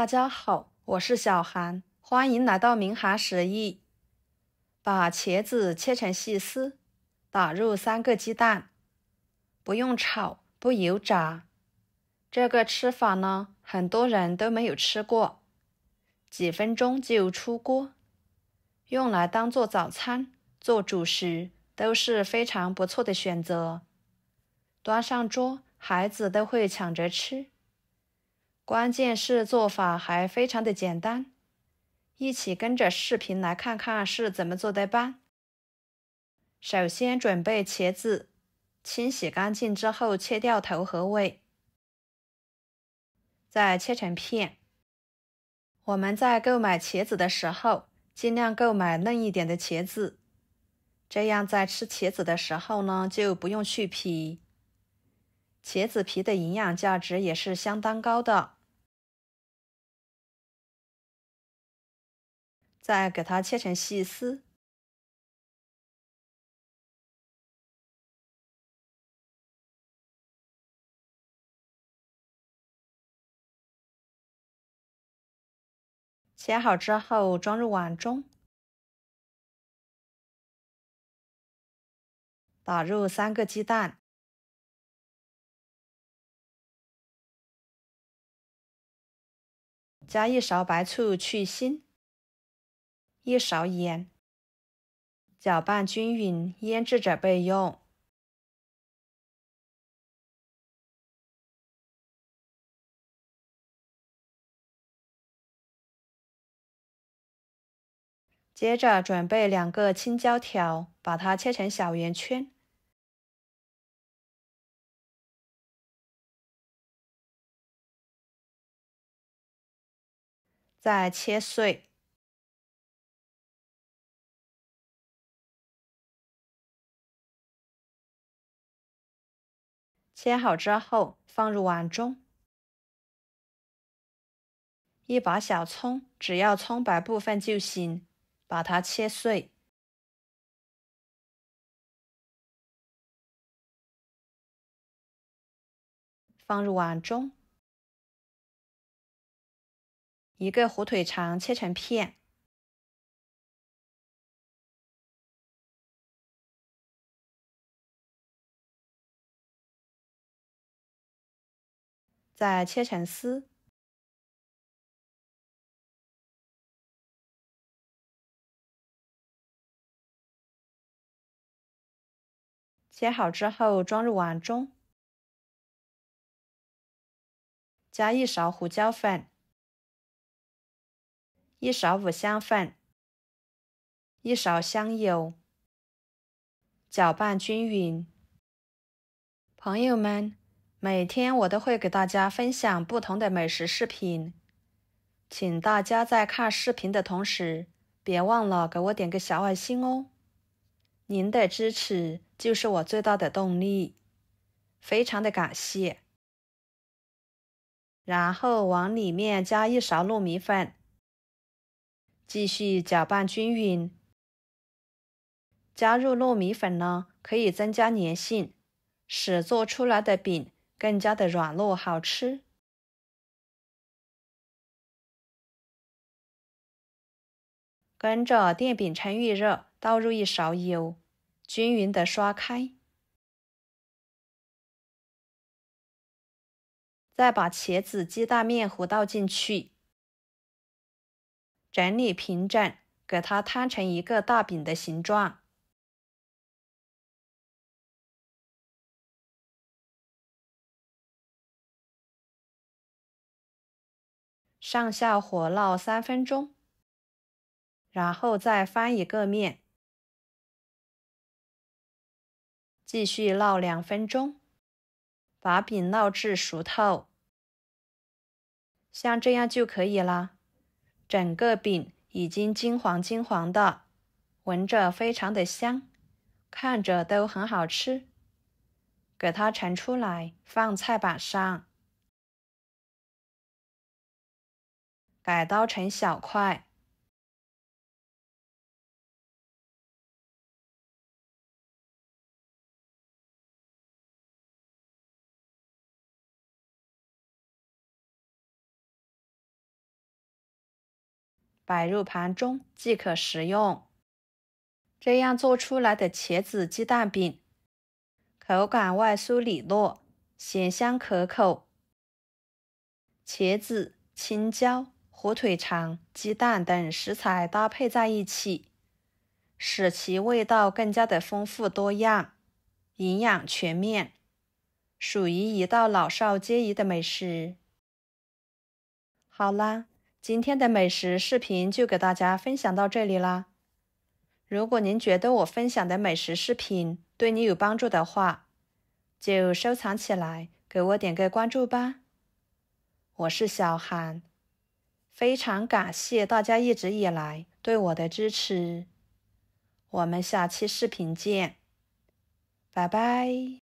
大家好，我是小韩，欢迎来到明涵食艺。把茄子切成细丝，打入3个鸡蛋，不用炒，不油炸。这个吃法呢，很多人都没有吃过，几分钟就出锅，用来当做早餐、做主食都是非常不错的选择。端上桌，孩子都会抢着吃。关键是做法还非常的简单，一起跟着视频来看看是怎么做的吧。首先准备茄子，清洗干净之后切掉头和尾，再切成片。我们在购买茄子的时候，尽量购买嫩一点的茄子，这样在吃茄子的时候呢，就不用去皮。茄子皮的营养价值也是相当高的。再给它切成细丝，切好之后装入碗中，打入3个鸡蛋，加1勺白醋去腥，1勺盐，搅拌均匀，腌制着备用。接着准备2个青椒条，把它切成小圆圈，再切碎。切好之后放入碗中。1把小葱，只要葱白部分就行，把它切碎。放入碗中。1个火腿肠切成片。再切成丝。切好之后装入碗中，加1勺胡椒粉，1勺五香粉，1勺香油，搅拌均匀。朋友们，每天我都会给大家分享不同的美食视频，请大家在看视频的同时，别忘了给我点个小爱心哦。您的支持就是我最大的动力，非常的感谢。然后往里面加1勺糯米粉，继续搅拌均匀。加入糯米粉呢，可以增加粘性，使做出来的饼更加的软糯好吃。跟着电饼趁预热，倒入1勺油，均匀的刷开。再把茄子鸡蛋面糊倒进去，整理平整，给它摊成一个大饼的形状。上下火烙3分钟，然后再翻一个面，继续烙2分钟，把饼烙至熟透。像这样就可以啦。整个饼已经金黄金黄的，闻着非常的香，看着都很好吃。给它盛出来，放菜板上，改刀成小块。摆入盘中即可食用。这样做出来的茄子鸡蛋饼，口感外酥里糯，咸香可口。茄子、青椒、火腿肠、鸡蛋等食材搭配在一起，使其味道更加的丰富多样，营养全面，属于一道老少皆宜的美食。好啦，今天的美食视频就给大家分享到这里啦。如果您觉得我分享的美食视频对你有帮助的话，就收藏起来，给我点个关注吧。我是小韩，非常感谢大家一直以来对我的支持。我们下期视频见，拜拜。